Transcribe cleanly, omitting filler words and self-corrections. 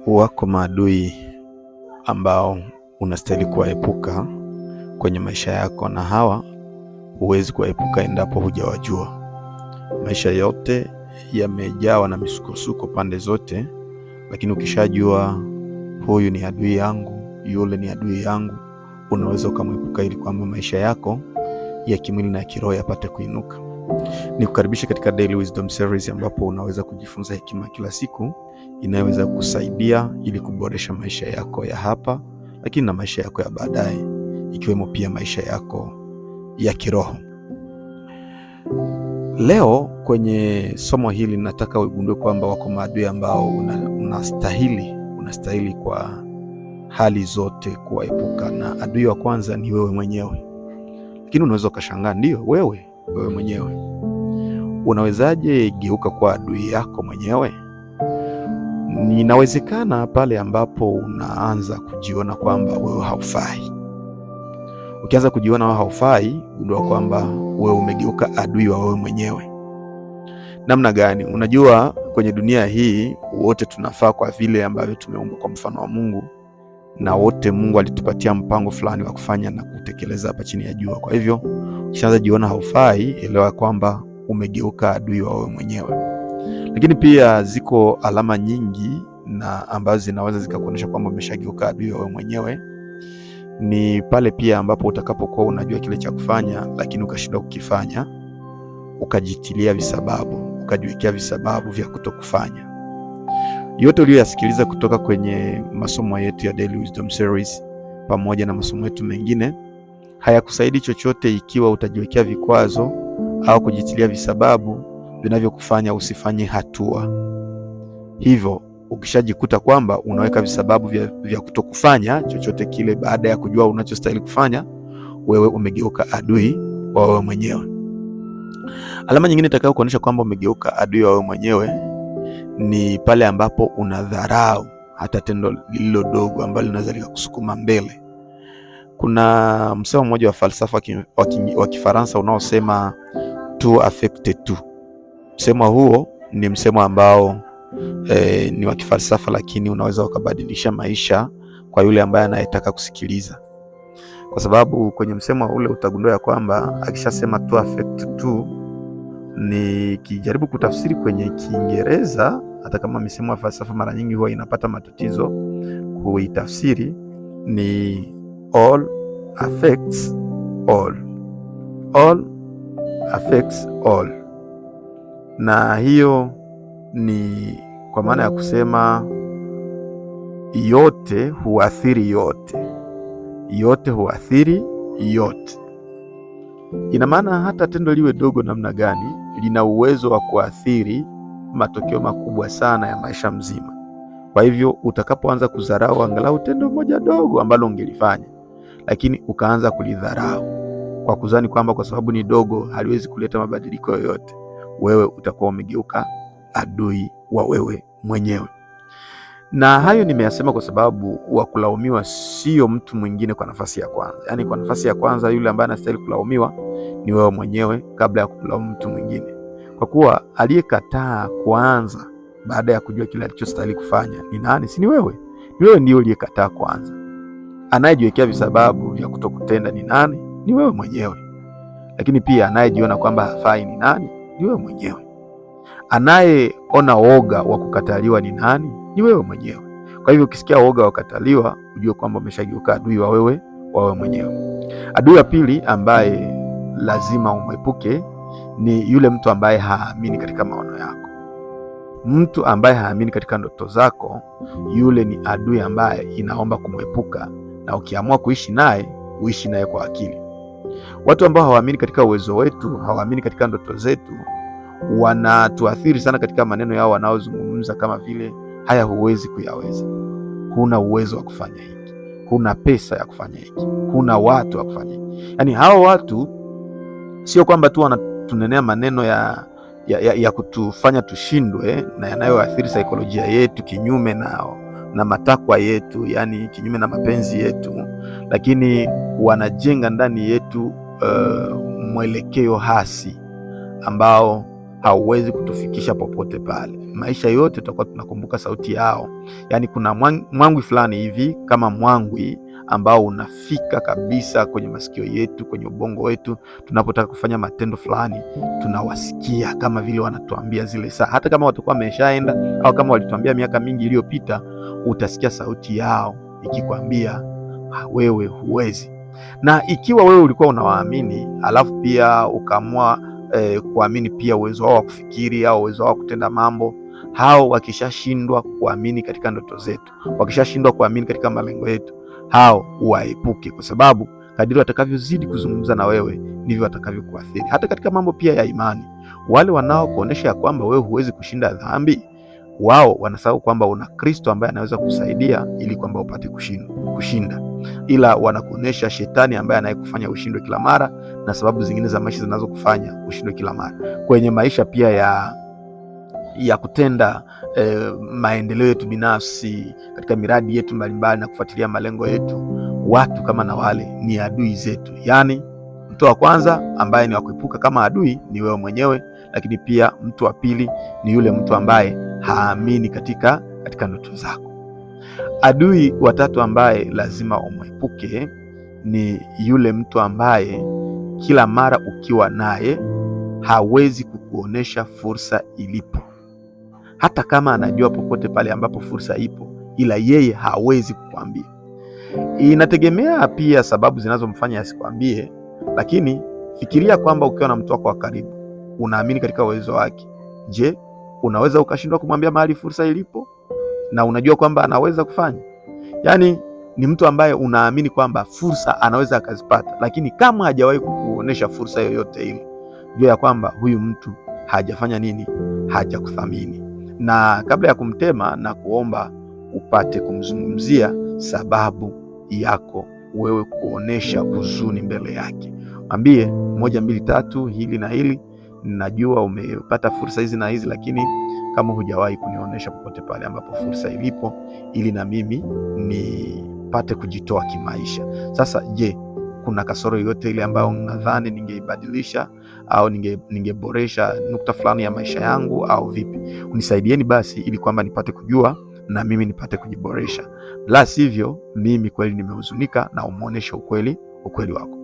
Wako maadui ambao unastahili kuwaepuka kwenye maisha yako, na hawa huwezi kuwaepuka endapo hujawajua. Maisha yote yamejawa na misukosuko pande zote, lakini ukishajua huyu ni adui yangu, yule ni adui yangu, unaweza ukamwepuka ili kwamba maisha yako ya kimwili na ya kiroho yapate kuinuka. Nikukaribisha katika Daily Wisdom Series ambapo unaweza kujifunza hekima kila siku inayoweza kusaidia ili kuboresha maisha yako ya hapa, lakini na maisha yako ya baadaye, ikiwemo pia maisha yako ya kiroho. Leo kwenye somo hili nataka ugundue kwamba wako maadui ambao unastahili kwa hali zote kuwaepuka, na adui wa kwanza ni wewe mwenyewe. Lakini unaweza ukashangaa, ndio wewe mwenyewe unawezaje geuka kwa adui yako mwenyewe? Inawezekana pale ambapo unaanza kujiona kwamba wewe haufai. Ukianza kujiona wewe haufai, gundua kwamba wewe umegeuka adui wa wewe mwenyewe. Namna gani? Unajua, kwenye dunia hii wote tunafaa kwa vile ambavyo tumeumbwa kwa mfano wa Mungu, na wote Mungu alitupatia mpango fulani wa kufanya na kutekeleza hapa chini ya jua. Kwa hivyo ukishaanza jiona haufai, elewa kwamba umegeuka adui wa wewe mwenyewe. Lakini pia ziko alama nyingi na ambazo zinaweza zikakuonyesha kwamba umeshageuka adui wa wewe mwenyewe. Ni pale pia ambapo utakapokuwa unajua kile cha kufanya lakini ukashindwa kukifanya, ukajitilia visababu, ukajiwekea visababu vya kutokufanya. Yote uliyoyasikiliza kutoka kwenye masomo yetu ya Daily Wisdom Series pamoja na masomo yetu mengine hayakusaidi chochote ikiwa utajiwekea vikwazo au kujitilia visababu vinavyokufanya usifanye hatua. Hivyo ukishajikuta kwamba unaweka visababu vya kutokufanya chochote kile baada ya kujua unachostahili kufanya, wewe umegeuka adui wa wewe mwenyewe. Alama nyingine itakayo kuonyesha kwamba umegeuka adui wa wewe mwenyewe ni pale ambapo unadharau hata tendo lililo dogo ambalo linaweza likakusukuma mbele. Kuna msemo mmoja wa falsafa wa Kifaransa unaosema tout affecte tout. Msemo huo ni msemo ambao ni wa kifalsafa, lakini unaweza ukabadilisha maisha kwa yule ambaye anayetaka kusikiliza. Kwa sababu kwenye msemo ule utagundua ya kwamba akishasema tout affecte tout, ni kijaribu kutafsiri kwenye Kiingereza, hata kama misemo ya falsafa mara nyingi huwa inapata matatizo kuitafsiri, ni all affects all. All affects all. Na hiyo ni kwa maana ya kusema yote huathiri yote. Yote huathiri yote. Ina maana hata tendo liwe dogo namna gani, lina uwezo wa kuathiri matokeo makubwa sana ya maisha mzima. Kwa hivyo utakapoanza kudharau angalau tendo moja dogo ambalo ungelifanya, lakini ukaanza kulidharau kwa kuzani kwamba kwa sababu ni dogo haliwezi kuleta mabadiliko yoyote, wewe utakuwa umegeuka adui wa wewe mwenyewe. Na hayo nimeyasema kwa sababu wa kulaumiwa sio mtu mwingine kwa nafasi ya kwanza. Yaani kwa nafasi ya kwanza yule ambaye anastahili kulaumiwa ni wewe mwenyewe kabla ya kulaumu mtu mwingine. Kwa kuwa aliyekataa kwanza baada ya kujua kile alichostahili kufanya ni nani? Si ni wewe? Ni wewe ndio uliyekataa kwanza. Anayejiwekea visababu vya kutokutenda ni nani? Ni wewe mwenyewe. Lakini pia anayejiona kwamba hafai ni nani? Ni wewe mwenyewe. Anayeona woga wa kukataliwa ni nani? Ni wewe mwenyewe. Kwa hivyo ukisikia woga wa kukataliwa, ujue kwamba umeshageuka adui wa wewe mwenyewe. Adui wa pili ambaye lazima umwepuke ni yule mtu ambaye haamini katika maono yako. Mtu ambaye haamini katika ndoto zako, yule ni adui ambaye inaomba kumwepuka, na ukiamua kuishi naye, uishi naye kwa akili. Watu ambao hawaamini katika uwezo wetu, hawaamini katika ndoto zetu, wanatuathiri sana katika maneno yao wanaozungumza, kama vile haya huwezi kuyaweza, huna uwezo wa kufanya hiki, huna pesa ya kufanya hiki, huna watu wa kufanya hiki. Yaani hao watu sio kwamba tu wanatunenea maneno ya kutufanya tushindwe na yanayoathiri saikolojia yetu kinyume na matakwa yetu, yani kinyume na mapenzi yetu, lakini wanajenga ndani yetu mwelekeo hasi ambao hauwezi kutufikisha popote pale. Maisha yote tutakuwa tunakumbuka sauti yao. Yaani kuna mwangwi fulani hivi, kama mwangwi ambao unafika kabisa kwenye masikio yetu, kwenye ubongo wetu. Tunapotaka kufanya matendo fulani, tunawasikia kama vile wanatuambia zile saa. Hata kama watakuwa wameshaenda au kama walituambia miaka mingi iliyopita, utasikia sauti yao ikikwambia wewe huwezi. Na ikiwa wewe ulikuwa unawaamini alafu pia ukaamua kuamini pia uwezo wao wa kufikiri au uwezo wao wa kutenda mambo, hao wakishashindwa kuamini katika ndoto zetu, wakishashindwa kuamini katika malengo yetu, hao waepuke, kwa sababu kadiri watakavyozidi kuzungumza na wewe ndivyo watakavyokuathiri. Hata katika mambo pia ya imani, wale wanaokuonesha ya kwamba wewe huwezi kushinda dhambi, wao wanasahau kwamba una Kristo ambaye anaweza kusaidia ili kwamba upate kushinda, ila wanakuonesha shetani ambaye anayekufanya ushindwe kila mara, na sababu zingine za maisha zinazokufanya ushindwe kila mara. Kwenye maisha pia ya kutenda maendeleo yetu binafsi, katika miradi yetu mbalimbali na kufuatilia malengo yetu, watu kama na wale ni adui zetu. Yaani mtu wa kwanza ambaye ni wa kuepuka kama adui ni wewe mwenyewe, lakini pia mtu wa pili ni yule mtu ambaye haamini katika ndoto zako. Adui wa tatu ambaye lazima umwepuke ni yule mtu ambaye kila mara ukiwa naye hawezi kukuonesha fursa ilipo. Hata kama anajua popote pale ambapo fursa ipo, ila yeye hawezi kukwambia. Inategemea pia sababu zinazomfanya asikwambie, lakini fikiria kwamba ukiwa na mtu wako wa karibu, unaamini katika uwezo wake. Je, unaweza ukashindwa kumwambia mahali fursa ilipo na unajua kwamba anaweza kufanya? Yaani ni mtu ambaye unaamini kwamba fursa anaweza akazipata, lakini kama hajawahi kukuonesha fursa yoyote ile, jua ya kwamba huyu mtu hajafanya nini? Hajakuthamini. Na kabla ya kumtema, na kuomba upate kumzungumzia sababu yako wewe kuonesha huzuni mbele yake. Mwambie 1, 2, 3 hili na hili, najua umepata fursa hizi na hizi, lakini kama hujawahi kunionyesha popote pale ambapo fursa ilipo, ili na mimi nipate kujitoa kimaisha. Sasa je, kuna kasoro yoyote ile ambayo nadhani ningeibadilisha au ningeboresha nukta fulani ya maisha yangu au vipi? Unisaidieni basi ili kwamba nipate kujua na mimi nipate kujiboresha. La sivyo, mimi kweli nimehuzunika, na umuoneshe ukweli wako.